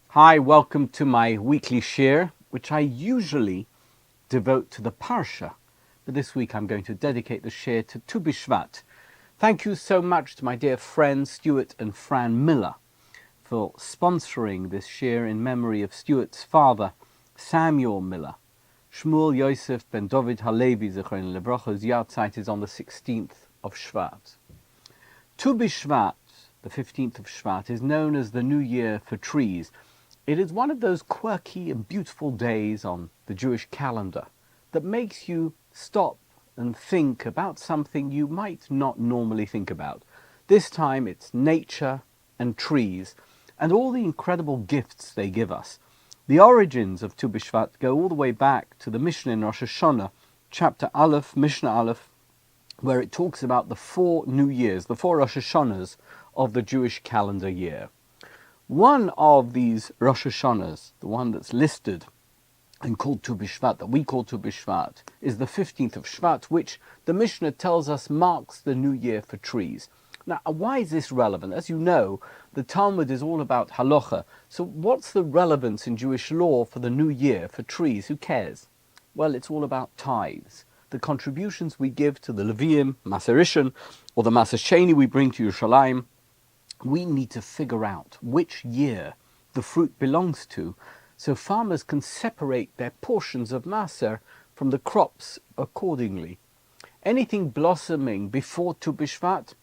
Hi, welcome to my weekly shiur, which I usually devote to the Parsha. But this week I'm going to dedicate the shiur to Tu Bishvat. Thank you so much to my dear friends Stuart and Fran Miller for sponsoring this shiur in memory of Stuart's father, Samuel Miller. Shmuel Yosef ben David Halevi Zechron Lebrocha's yahrzeit is on the 16th of Shvat. Tu Bishvat, the 15th of Shvat, is known as the New Year for trees. It is one of those quirky and beautiful days on the Jewish calendar that makes you stop and think about something you might not normally think about. This time it's nature and trees and all the incredible gifts they give us. The origins of Tu Bishvat go all the way back to the Mishnah in Rosh Hashanah, chapter Aleph, Mishnah Aleph, where it talks about the 4 New Years, the 4 Rosh Hashanahs of the Jewish calendar year. One of these Rosh Hashanahs, the one that's listed and called Tu Bishvat, that we call Tu Bishvat, is the 15th of Shvat, which the Mishnah tells us marks the new year for trees. Now, why is this relevant? As you know, the Talmud is all about halacha. So what's the relevance in Jewish law for the new year for trees? Who cares? Well, it's all about tithes. The contributions we give to the Leviim, Maser Rishon, or the Maser Sheni we bring to Yerushalayim. We need to figure out which year the fruit belongs to, so farmers can separate their portions of Maser from the crops accordingly. Anything blossoming before Tu Bishvat,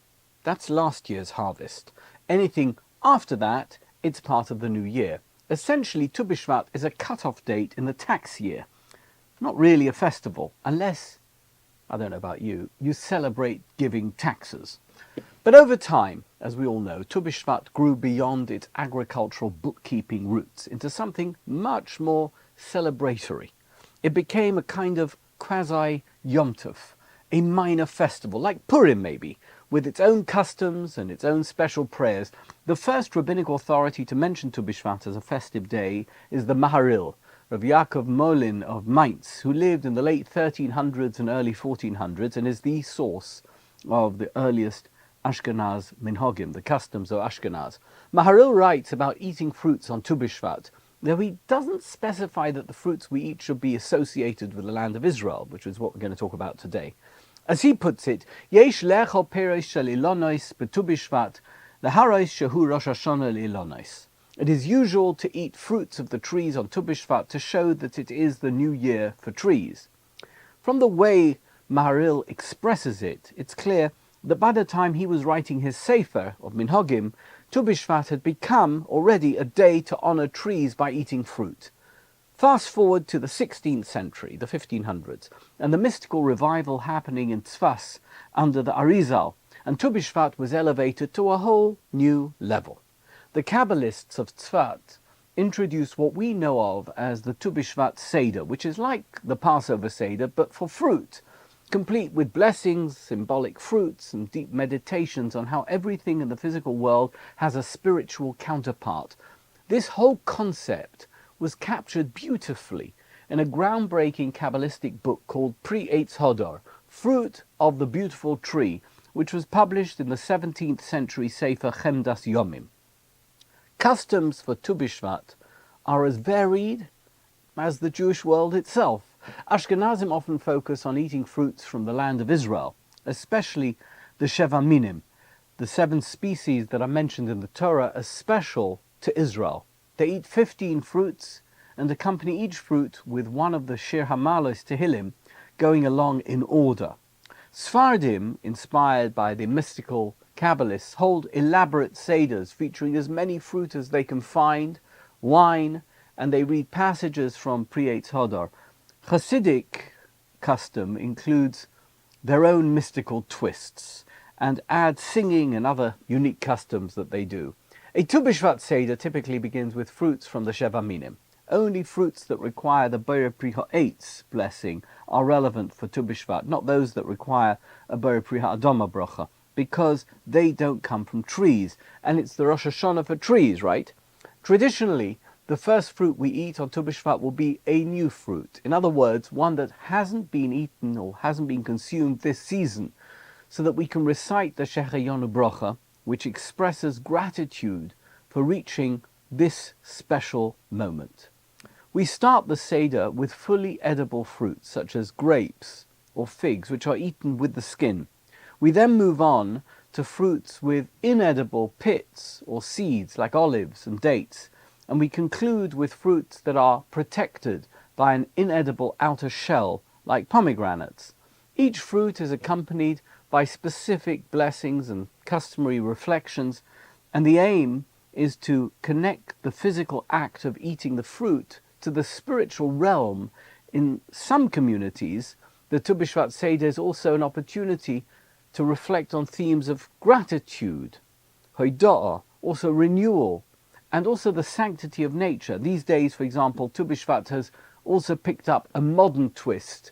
that's last year's harvest. Anything after that, it's part of the new year. Essentially, Tu Bishvat is a cut-off date in the tax year. Not really a festival, unless, I don't know about you, you celebrate giving taxes. But over time, as we all know, Tu Bishvat grew beyond its agricultural bookkeeping roots into something much more celebratory. It became a kind of quasi-Yom Tov, a minor festival, like Purim maybe, with its own customs and its own special prayers. The first rabbinic authority to mention Tu Bishvat as a festive day is the Maharil, Rabbi Yaakov Molin of Mainz, who lived in the late 1300s and early 1400s and is the source of the earliest Ashkenaz minhagim, the customs of Ashkenaz. Maharil writes about eating fruits on Tu Bishvat, though he doesn't specify that the fruits we eat should be associated with the land of Israel, which is what we're going to talk about today. As he puts it, Yesh lechol peres shel ilonos beTu Bishvat, leharos shehu Rosh Hashanah leilonos. It is usual to eat fruits of the trees on Tu Bishvat to show that it is the new year for trees. From the way Maharil expresses it, it's clear that by the time he was writing his Sefer of Minhagim, Tu Bishvat had become already a day to honor trees by eating fruit. Fast forward to the 16th century, the 1500s, and the mystical revival happening in Tzfas under the Arizal, and Tu Bishvat was elevated to a whole new level. The Kabbalists of Tzfat introduced what we know of as the Tu Bishvat Seder, which is like the Passover Seder, but for fruit, complete with blessings, symbolic fruits, and deep meditations on how everything in the physical world has a spiritual counterpart. This whole concept was captured beautifully in a groundbreaking Kabbalistic book called Pri Eitz Hodor, Fruit of the Beautiful Tree, which was published in the 17th century Sefer Chemdas Yomim. Customs for Tu Bishvat are as varied as the Jewish world itself. Ashkenazim often focus on eating fruits from the land of Israel, especially the Sheva Minim, the 7 species that are mentioned in the Torah as special to Israel. They eat 15 fruits and accompany each fruit with one of the Shir Hamalos Tehillim going along in order. Sfardim, inspired by the mystical Kabbalists, hold elaborate seders featuring as many fruit as they can find, wine, and they read passages from Pri Eitz Hodor. Hasidic custom includes their own mystical twists and adds singing and other unique customs that they do. A Tu Bishvat Seder typically begins with fruits from the Sheva Minim. Only fruits that require the Borei Pri Ha'etz blessing are relevant for Tu Bishvat, not those that require a Borei Pri Ha'adama bracha, because they don't come from trees, and it's the Rosh Hashanah for trees, right? Traditionally, The first fruit we eat on Tu Bishvat will be a new fruit. In other words, one that hasn't been eaten or hasn't been consumed this season, so that we can recite the Shehecheyanu Bracha, which expresses gratitude for reaching this special moment. We start the Seder with fully edible fruits, such as grapes or figs, which are eaten with the skin. We then move on to fruits with inedible pits or seeds, like olives and dates, and we conclude with fruits that are protected by an inedible outer shell, like pomegranates. Each fruit is accompanied by specific blessings and customary reflections, and the aim is to connect the physical act of eating the fruit to the spiritual realm. In some communities, the Tu Bishvat Seder is also an opportunity to reflect on themes of gratitude, hoidah, also renewal, and also the sanctity of nature. These days, for example, Tu Bishvat has also picked up a modern twist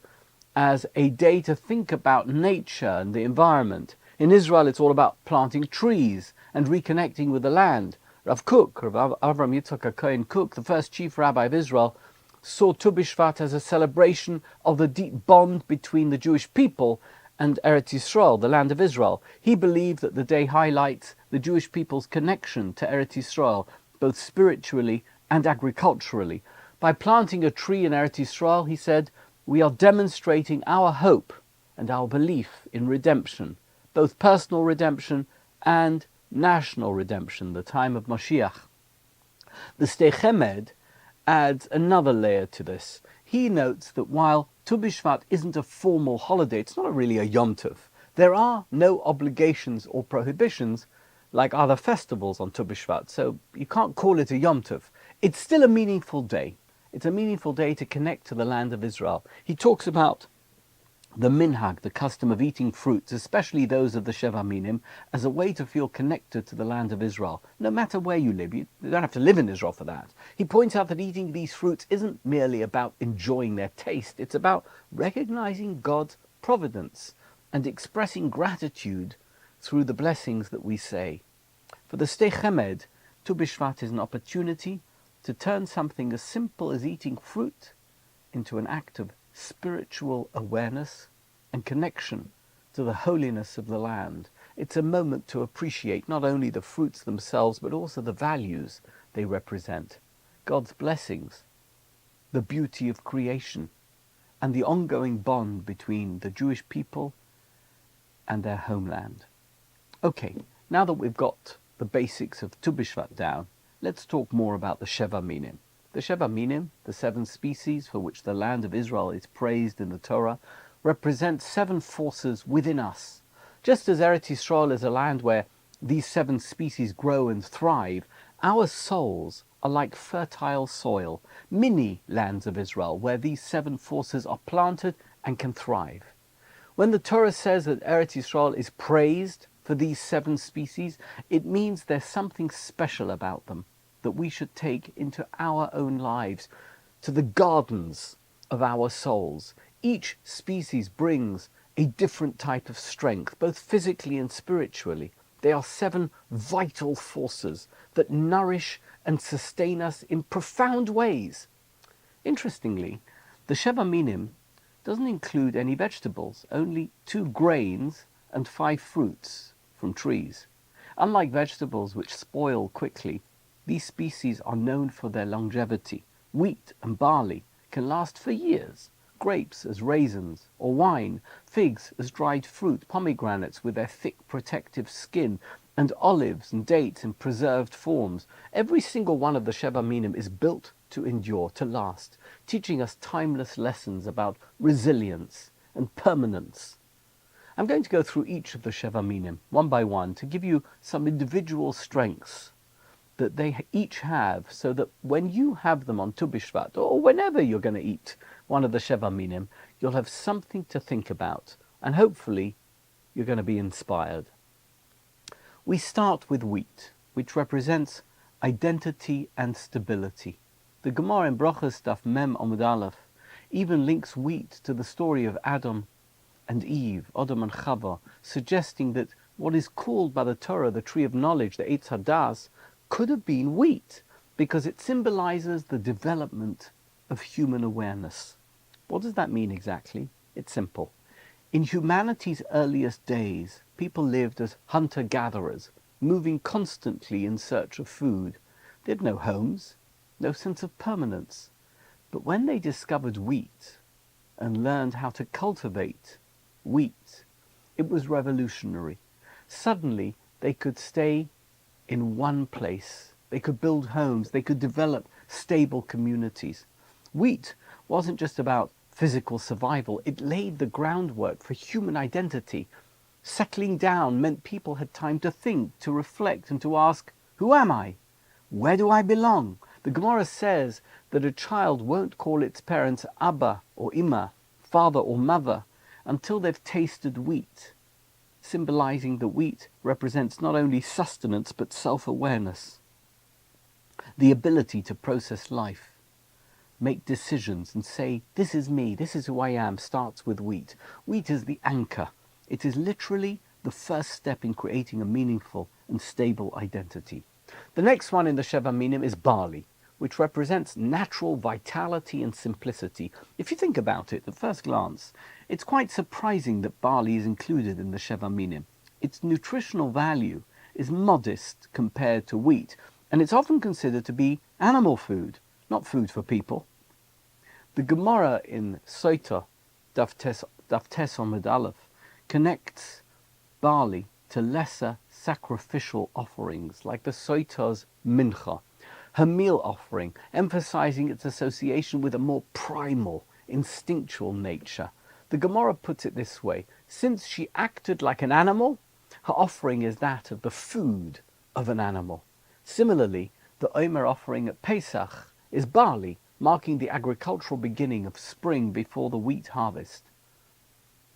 as a day to think about nature and the environment. In Israel, it's all about planting trees and reconnecting with the land. Rav Kook, Rav Avram Yitzchak Cohen Kook, the first chief rabbi of Israel, saw Tu Bishvat as a celebration of the deep bond between the Jewish people and Eretz Yisrael, the land of Israel. He believed that the day highlights the Jewish people's connection to Eretz Yisrael, both spiritually and agriculturally. By planting a tree in Eretz Yisrael, he said, we are demonstrating our hope and our belief in redemption, both personal redemption and national redemption, the time of Mashiach. The Sdei Chemed adds another layer to this. He notes that while Tu Bishvat isn't a formal holiday, it's not really a Yom Tov, there are no obligations or prohibitions like other festivals on Tu Bishvat, so you can't call it a Yom Tov. It's still a meaningful day. It's a meaningful day to connect to the land of Israel. He talks about the minhag, the custom of eating fruits, especially those of the Sheva Minim, as a way to feel connected to the land of Israel. No matter where you live, you don't have to live in Israel for that. He points out that eating these fruits isn't merely about enjoying their taste, it's about recognizing God's providence and expressing gratitude through the blessings that we say. For the Sdei Chemed, Tu Bishvat is an opportunity to turn something as simple as eating fruit into an act of spiritual awareness and connection to the holiness of the land. It's a moment to appreciate not only the fruits themselves, but also the values they represent, God's blessings, the beauty of creation, and the ongoing bond between the Jewish people and their homeland. Okay, now that we've got the basics of Tu Bishvat down, let's talk more about the Sheva Minim. The Sheva Minim, the 7 species for which the land of Israel is praised in the Torah, represent 7 forces within us. Just as Eretz Yisrael is a land where these 7 species grow and thrive, our souls are like fertile soil, mini lands of Israel, where these 7 forces are planted and can thrive. When the Torah says that Eretz Yisrael is praised for these 7 species, it means there's something special about them that we should take into our own lives, to the gardens of our souls. Each species brings a different type of strength, both physically and spiritually. They are 7 vital forces that nourish and sustain us in profound ways. Interestingly, the Sheva Minim doesn't include any vegetables, only 2 grains and 5 fruits from trees. Unlike vegetables which spoil quickly, these species are known for their longevity. Wheat and barley can last for years, grapes as raisins or wine, figs as dried fruit, pomegranates with their thick protective skin, and olives and dates in preserved forms. Every single one of the Sheva Minim is built to endure, to last, teaching us timeless lessons about resilience and permanence. I'm going to go through each of the Sheva Minim one by one to give you some individual strengths that they each have, so that when you have them on Tu Bishvat, or whenever you're going to eat one of the Sheva Minim, you'll have something to think about, and hopefully you're going to be inspired. We start with wheat, which represents identity and stability. The Gemara in Brachos Daf Mem Amud Aleph even links wheat to the story of Adam and Eve, Adam and Chava, suggesting that what is called by the Torah the tree of knowledge, the Eitz Hadas, could have been wheat. because it symbolizes the development of human awareness. What does that mean exactly? It's simple. In humanity's earliest days, people lived as hunter-gatherers, moving constantly in search of food. They had no homes, no sense of permanence. But when they discovered wheat and learned how to cultivate wheat, it was revolutionary. Suddenly, they could stay in one place. They could build homes. They could develop stable communities. Wheat wasn't just about physical survival. It laid the groundwork for human identity. Settling down meant people had time to think, to reflect, and to ask, who am I? Where do I belong? The Gemara says that a child won't call its parents Abba or Ima, father or mother, until they've tasted wheat, symbolizing that wheat represents not only sustenance but self-awareness, the ability to process life, make decisions and say, this is me, this is who I am, starts with wheat. Wheat is the anchor. It is literally the first step in creating a meaningful and stable identity. The next one in the Sheva Minim is barley, which represents natural vitality and simplicity. If you think about it at first glance, it's quite surprising that barley is included in the Sheva Minim. Its nutritional value is modest compared to wheat, and it's often considered to be animal food, not food for people. The Gemara in Soita, Daf Tes Amud Aleph, connects barley to lesser sacrificial offerings, like the Soita's mincha, her meal offering, emphasizing its association with a more primal, instinctual nature. The Gemara puts it this way: since she acted like an animal, her offering is that of the food of an animal. Similarly, the Omer offering at Pesach is barley, marking the agricultural beginning of spring before the wheat harvest.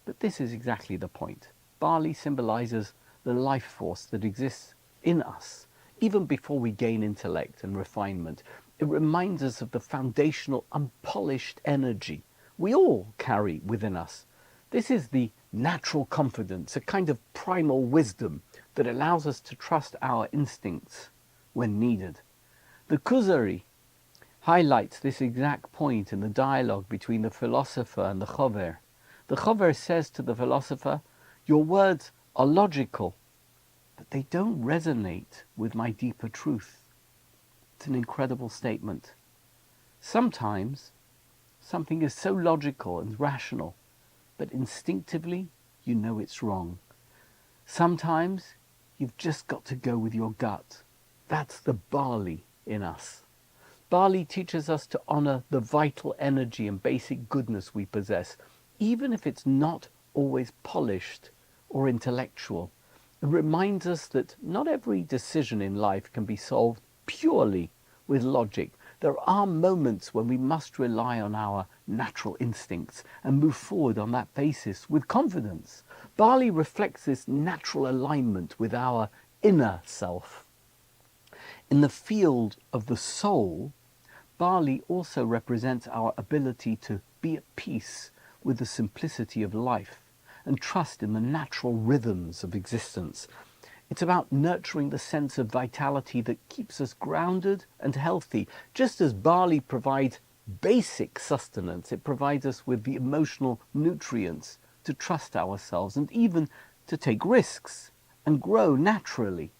But this is exactly the point. Barley symbolizes the life force that exists in us, even before we gain intellect and refinement. It reminds us of the foundational, unpolished energy we all carry within us. This is the natural confidence, a kind of primal wisdom that allows us to trust our instincts when needed. The Kuzari highlights this exact point in the dialogue between the philosopher and the chover. The chover says to the philosopher, your words are logical, but they don't resonate with my deeper truth. It's an incredible statement. Sometimes something is so logical and rational, but instinctively you know it's wrong. Sometimes you've just got to go with your gut. That's the barley in us. Barley teaches us to honor the vital energy and basic goodness we possess, even if it's not always polished or intellectual. It reminds us that not every decision in life can be solved purely with logic. There are moments when we must rely on our natural instincts and move forward on that basis with confidence. Barley reflects this natural alignment with our inner self. In the field of the soul, barley also represents our ability to be at peace with the simplicity of life and trust in the natural rhythms of existence. It's about nurturing the sense of vitality that keeps us grounded and healthy. Just as barley provides basic sustenance, it provides us with the emotional nutrients to trust ourselves and even to take risks and grow naturally.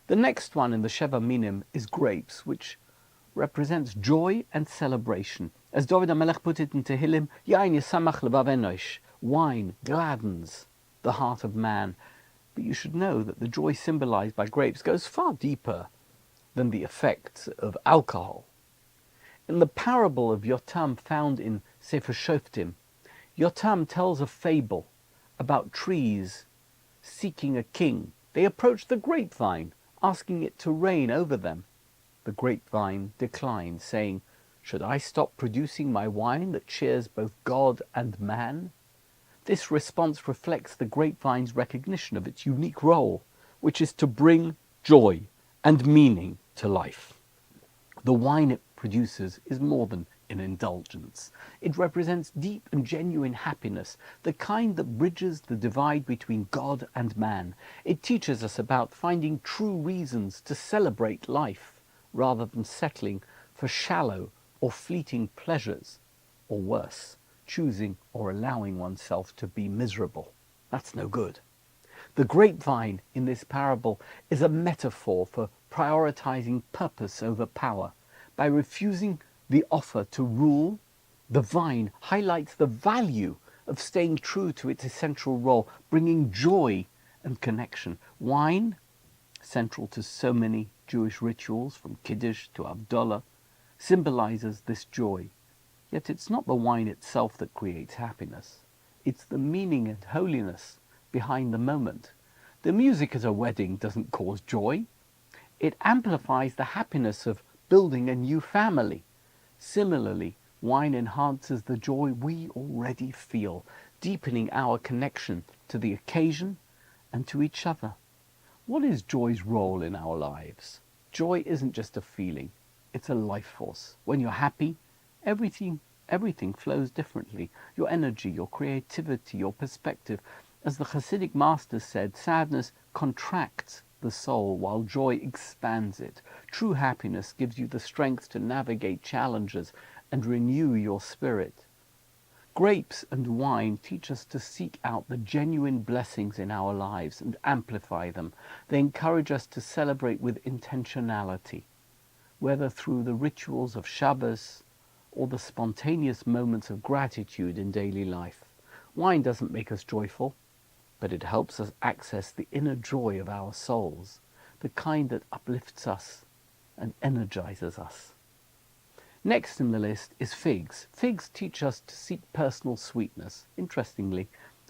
The next one in the Sheva Minim is grapes, which represents joy and celebration. As David HaMelech put it in Tehillim, Yain yisamach levav enosh, wine gladdens the heart of man. But you should know that the joy symbolized by grapes goes far deeper than the effects of alcohol. In the parable of Yotam found in Sefer Shoftim, Yotam tells a fable about trees seeking a king. They approach the grapevine, asking it to reign over them. The grapevine declined, saying, should I stop producing my wine that cheers both God and man? This response reflects the grapevine's recognition of its unique role, which is to bring joy and meaning to life. The wine it produces is more than an indulgence. It represents deep and genuine happiness, the kind that bridges the divide between God and man. It teaches us about finding true reasons to celebrate life, rather than settling for shallow or fleeting pleasures, or worse, choosing or allowing oneself to be miserable. That's no good. The grapevine in this parable is a metaphor for prioritizing purpose over power. By refusing the offer to rule, the vine highlights the value of staying true to its essential role, bringing joy and connection. Wine, central to so many Jewish rituals, from Kiddush to Havdalah, symbolizes this joy. Yet it's not the wine itself that creates happiness. It's the meaning and holiness behind the moment. The music at a wedding doesn't cause joy. It amplifies the happiness of building a new family. Similarly, wine enhances the joy we already feel, deepening our connection to the occasion and to each other. What is joy's role in our lives? Joy isn't just a feeling, it's a life force. When you're happy, everything flows differently. Your energy, your creativity, your perspective. As the Hasidic masters said, sadness contracts the soul while joy expands it. True happiness gives you the strength to navigate challenges and renew your spirit. Grapes and wine teach us to seek out the genuine blessings in our lives and amplify them. They encourage us to celebrate with intentionality, whether through the rituals of Shabbos or the spontaneous moments of gratitude in daily life. Wine doesn't make us joyful, but it helps us access the inner joy of our souls, the kind that uplifts us and energizes us. Next in the list is figs. Figs teach us to seek personal sweetness. Interestingly,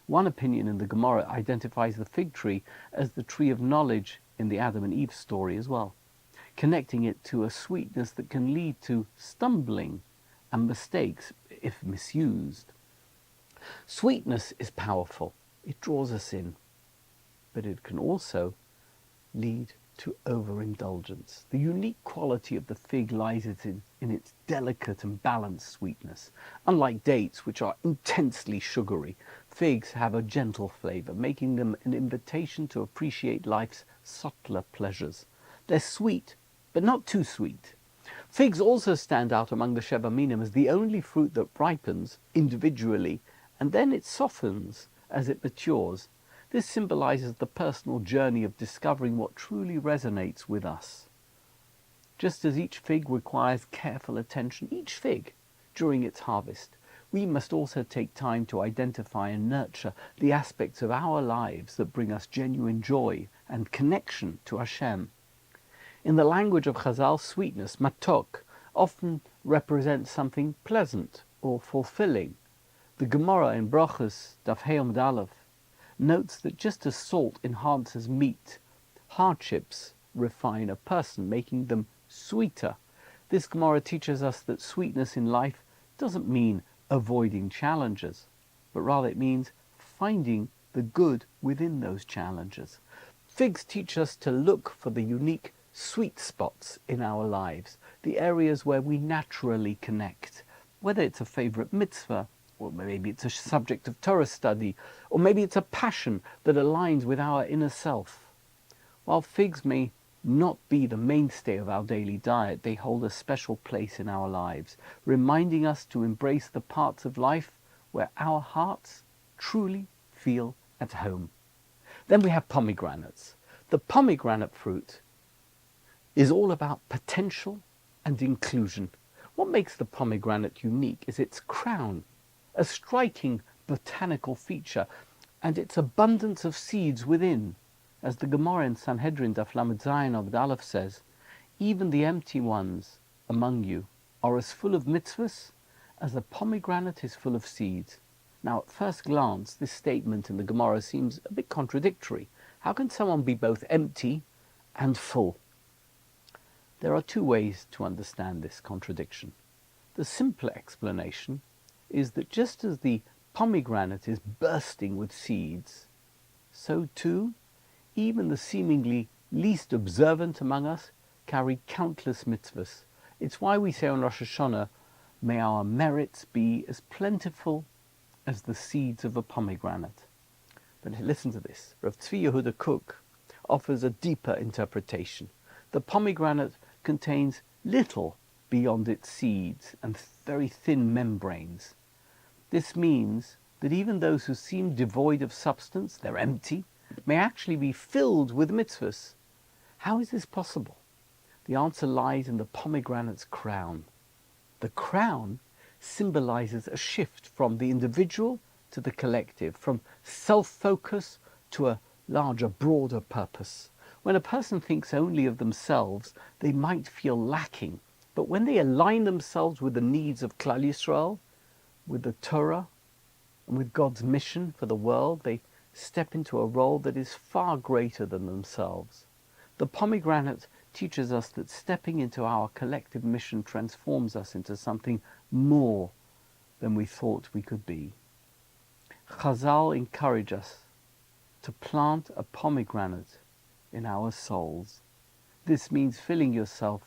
one opinion in the Gemara identifies the fig tree as the tree of knowledge in the Adam and Eve story as well, connecting it to a sweetness that can lead to stumbling and mistakes if misused. Sweetness is powerful. It draws us in, but it can also lead to overindulgence. The unique quality of the fig lies in its delicate and balanced sweetness. Unlike dates, which are intensely sugary, figs have a gentle flavor, making them an invitation to appreciate life's subtler pleasures. They're sweet, but not too sweet. Figs also stand out among the Sheva Minim as the only fruit that ripens individually, and then it softens as it matures. This symbolizes the personal journey of discovering what truly resonates with us. Just as each fig requires careful attention, each fig, during its harvest, we must also take time to identify and nurture the aspects of our lives that bring us genuine joy and connection to Hashem. In the language of Chazal, sweetness, matok, often represents something pleasant or fulfilling. The Gemara in Brachos, Daf Hey Amud Aleph, notes that just as salt enhances meat, hardships refine a person, making them sweeter. This Gemara teaches us that sweetness in life doesn't mean avoiding challenges, but rather it means finding the good within those challenges. Figs teach us to look for the unique sweet spots in our lives, the areas where we naturally connect, whether it's a favorite mitzvah, or maybe it's a subject of Torah study, or maybe it's a passion that aligns with our inner self. While figs may not be the mainstay of our daily diet, they hold a special place in our lives, reminding us to embrace the parts of life where our hearts truly feel at home. Then we have pomegranates. The pomegranate fruit is all about potential and inclusion. What makes the pomegranate unique is its crown, a striking botanical feature, and its abundance of seeds within. As the Gemara in Sanhedrin Daf Lamed Zayin Amud Aleph says, even the empty ones among you are as full of mitzvahs as a pomegranate is full of seeds. Now, at first glance, this statement in the Gemara seems a bit contradictory. How can someone be both empty and full? There are two ways to understand this contradiction. The simpler explanation is that just as the pomegranate is bursting with seeds, so too, even the seemingly least observant among us carry countless mitzvahs. It's why we say on Rosh Hashanah, may our merits be as plentiful as the seeds of a pomegranate. But listen to this. Rav Tzvi Yehuda Kook offers a deeper interpretation. The pomegranate contains little beyond its seeds and very thin membranes. This means that even those who seem devoid of substance, they're empty, may actually be filled with mitzvahs. How is this possible? The answer lies in the pomegranate's crown. The crown symbolizes a shift from the individual to the collective, from self-focus to a larger, broader purpose. When a person thinks only of themselves, they might feel lacking. But when they align themselves with the needs of Klal Yisrael, with the Torah, and with God's mission for the world, they step into a role that is far greater than themselves. The pomegranate teaches us that stepping into our collective mission transforms us into something more than we thought we could be. Chazal encourage us to plant a pomegranate in our souls. This means filling yourself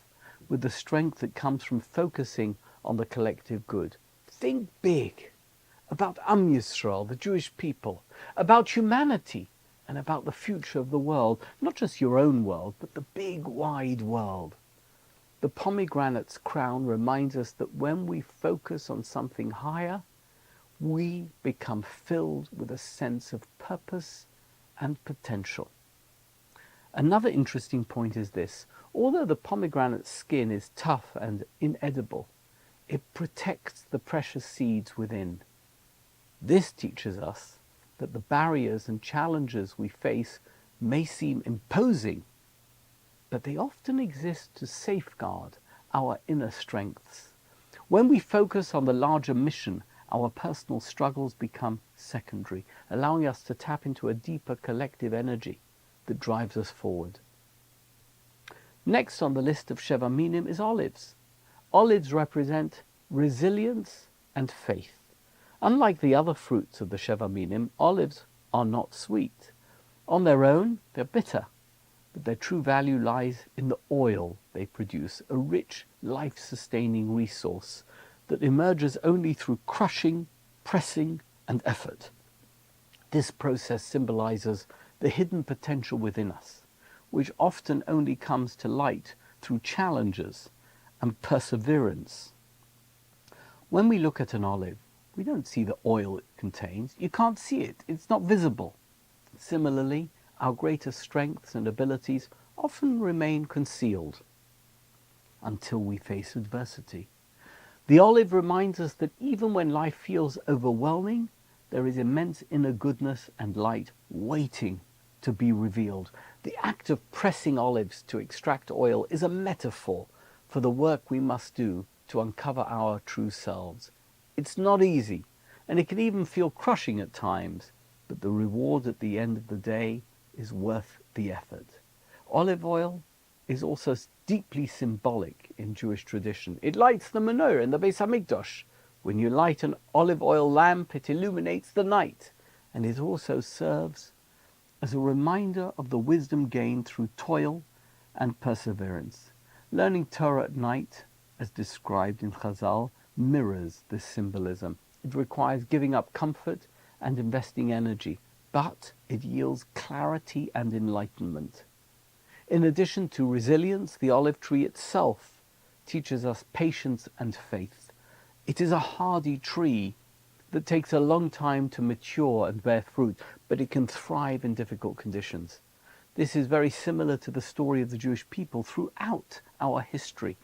with the strength that comes from focusing on the collective good. Think big about Am Yisrael, the Jewish people, about humanity, and about the future of the world, not just your own world, but the big, wide world. The pomegranate's crown reminds us that when we focus on something higher, we become filled with a sense of purpose and potential. Another interesting point is this: although the pomegranate's skin is tough and inedible, it protects the precious seeds within. This teaches us that the barriers and challenges we face may seem imposing, but they often exist to safeguard our inner strengths. When we focus on the larger mission, our personal struggles become secondary, allowing us to tap into a deeper collective energy that drives us forward. Next on the list of Sheva Minim is olives. Olives represent resilience and faith. Unlike the other fruits of the Sheva Minim, olives are not sweet. On their own, they're bitter, but their true value lies in the oil they produce, a rich, life-sustaining resource that emerges only through crushing, pressing, and effort. This process symbolizes the hidden potential within us, which often only comes to light through challenges and perseverance. When we look at an olive, we don't see the oil it contains. You can't see it. It's not visible. Similarly, our greatest strengths and abilities often remain concealed until we face adversity. The olive reminds us that even when life feels overwhelming, there is immense inner goodness and light waiting to be revealed. The act of pressing olives to extract oil is a metaphor for the work we must do to uncover our true selves. It's not easy, and it can even feel crushing at times, but the reward at the end of the day is worth the effort. Olive oil is also deeply symbolic in Jewish tradition. It lights the menorah in the Beis Hamikdash. When you light an olive oil lamp, it illuminates the night, and it also serves as a reminder of the wisdom gained through toil and perseverance. Learning Torah at night, as described in Chazal, mirrors this symbolism. It requires giving up comfort and investing energy, but it yields clarity and enlightenment. In addition to resilience, the olive tree itself teaches us patience and faith. It is a hardy tree that takes a long time to mature and bear fruit, but it can thrive in difficult conditions. This is very similar to the story of the Jewish people throughout our history.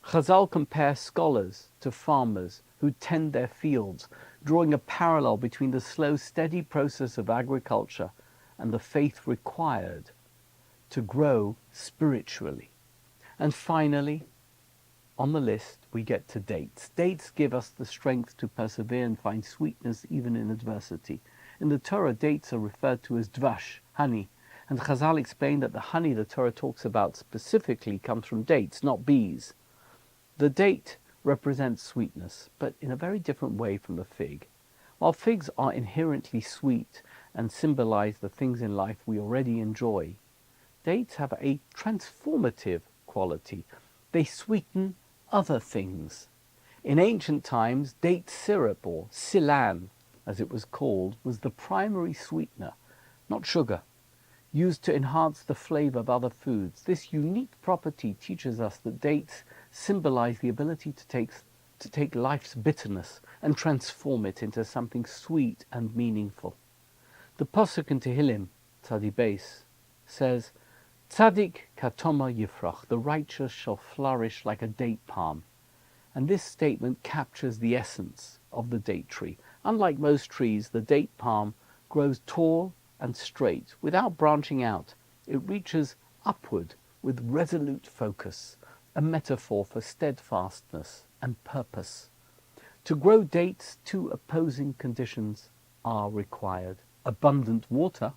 Chazal compares scholars to farmers who tend their fields, drawing a parallel between the slow, steady process of agriculture and the faith required to grow spiritually. And finally, on the list, we get to dates. Dates give us the strength to persevere and find sweetness even in adversity. In the Torah, dates are referred to as dvash, honey, and Chazal explained that the honey the Torah talks about specifically comes from dates, not bees. The date represents sweetness, but in a very different way from the fig. While figs are inherently sweet and symbolize the things in life we already enjoy, dates have a transformative quality. They sweeten other things. In ancient times, date syrup, or silan, as it was called, was the primary sweetener, not sugar. used to enhance the flavor of other foods. This unique property teaches us that dates symbolize the ability to take life's bitterness and transform it into something sweet and meaningful. The Pasuk in Tehillim, Tzadi Beis, says, Tzadik katoma yifrach, the righteous shall flourish like a date palm. And this statement captures the essence of the date tree. Unlike most trees, the date palm grows tall and straight without branching out. It reaches upward with resolute focus, a metaphor for steadfastness and purpose. To grow dates, two opposing conditions are required: abundant water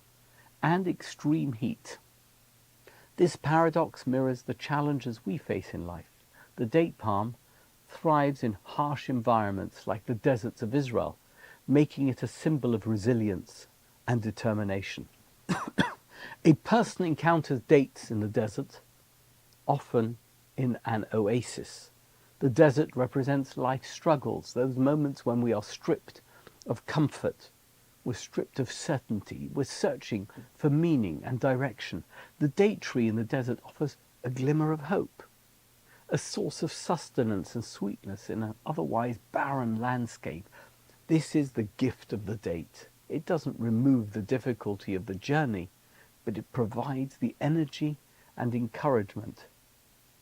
and extreme heat. This paradox mirrors the challenges we face in life. The date palm thrives in harsh environments like the deserts of Israel, making it a symbol of resilience and determination. A person encounters dates in the desert, often in an oasis. The desert represents life's struggles, those moments when we are stripped of comfort, we're stripped of certainty, we're searching for meaning and direction. The date tree in the desert offers a glimmer of hope, a source of sustenance and sweetness in an otherwise barren landscape. This is the gift of the date. It doesn't remove the difficulty of the journey, but it provides the energy and encouragement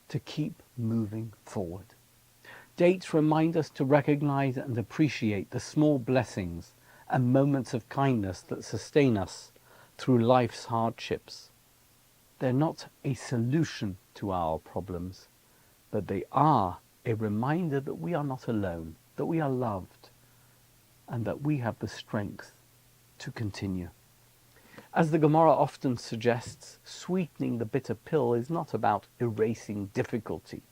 to keep moving forward. Dates remind us to recognize and appreciate the small blessings and moments of kindness that sustain us through life's hardships. They're not a solution to our problems, but they are a reminder that we are not alone, that we are loved, and that we have the strength to continue. As the Gemara often suggests, sweetening the bitter pill is not about erasing difficulty,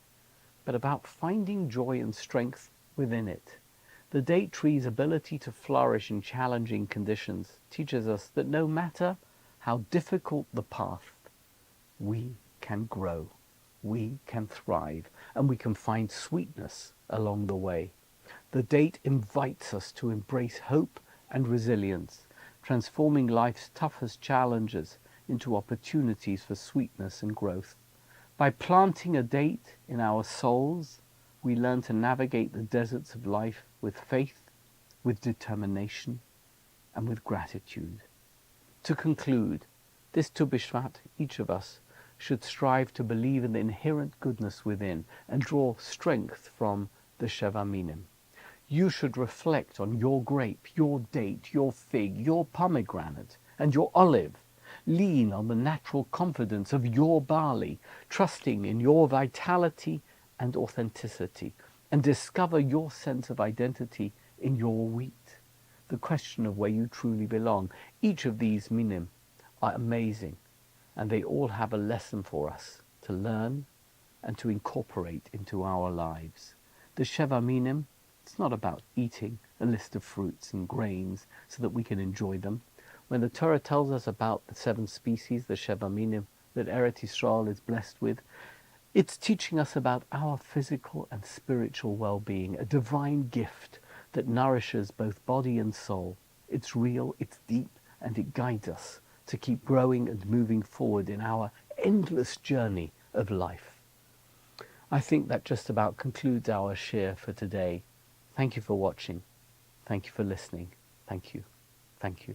but about finding joy and strength within it. The date tree's ability to flourish in challenging conditions teaches us that no matter how difficult the path, we can grow, we can thrive, and we can find sweetness along the way. The date invites us to embrace hope and resilience, transforming life's toughest challenges into opportunities for sweetness and growth. By planting a date in our souls, we learn to navigate the deserts of life with faith, with determination, and with gratitude. To conclude, this Tu Bishvat, each of us should strive to believe in the inherent goodness within and draw strength from the Sheva Minim. You should reflect on your grape, your date, your fig, your pomegranate, and your olive. Lean on the natural confidence of your barley, trusting in your vitality and authenticity, and discover your sense of identity in your wheat, the question of where you truly belong. Each of these minim are amazing, and they all have a lesson for us to learn and to incorporate into our lives. The Sheva Minim, it's not about eating a list of fruits and grains so that we can enjoy them. When the Torah tells us about the 7 species, the Sheva Minim, that Eretz Yisrael is blessed with, it's teaching us about our physical and spiritual well-being, a divine gift that nourishes both body and soul. It's real, it's deep, and it guides us to keep growing and moving forward in our endless journey of life. I think that just about concludes our share for today. Thank you for watching. Thank you for listening. Thank you. Thank you.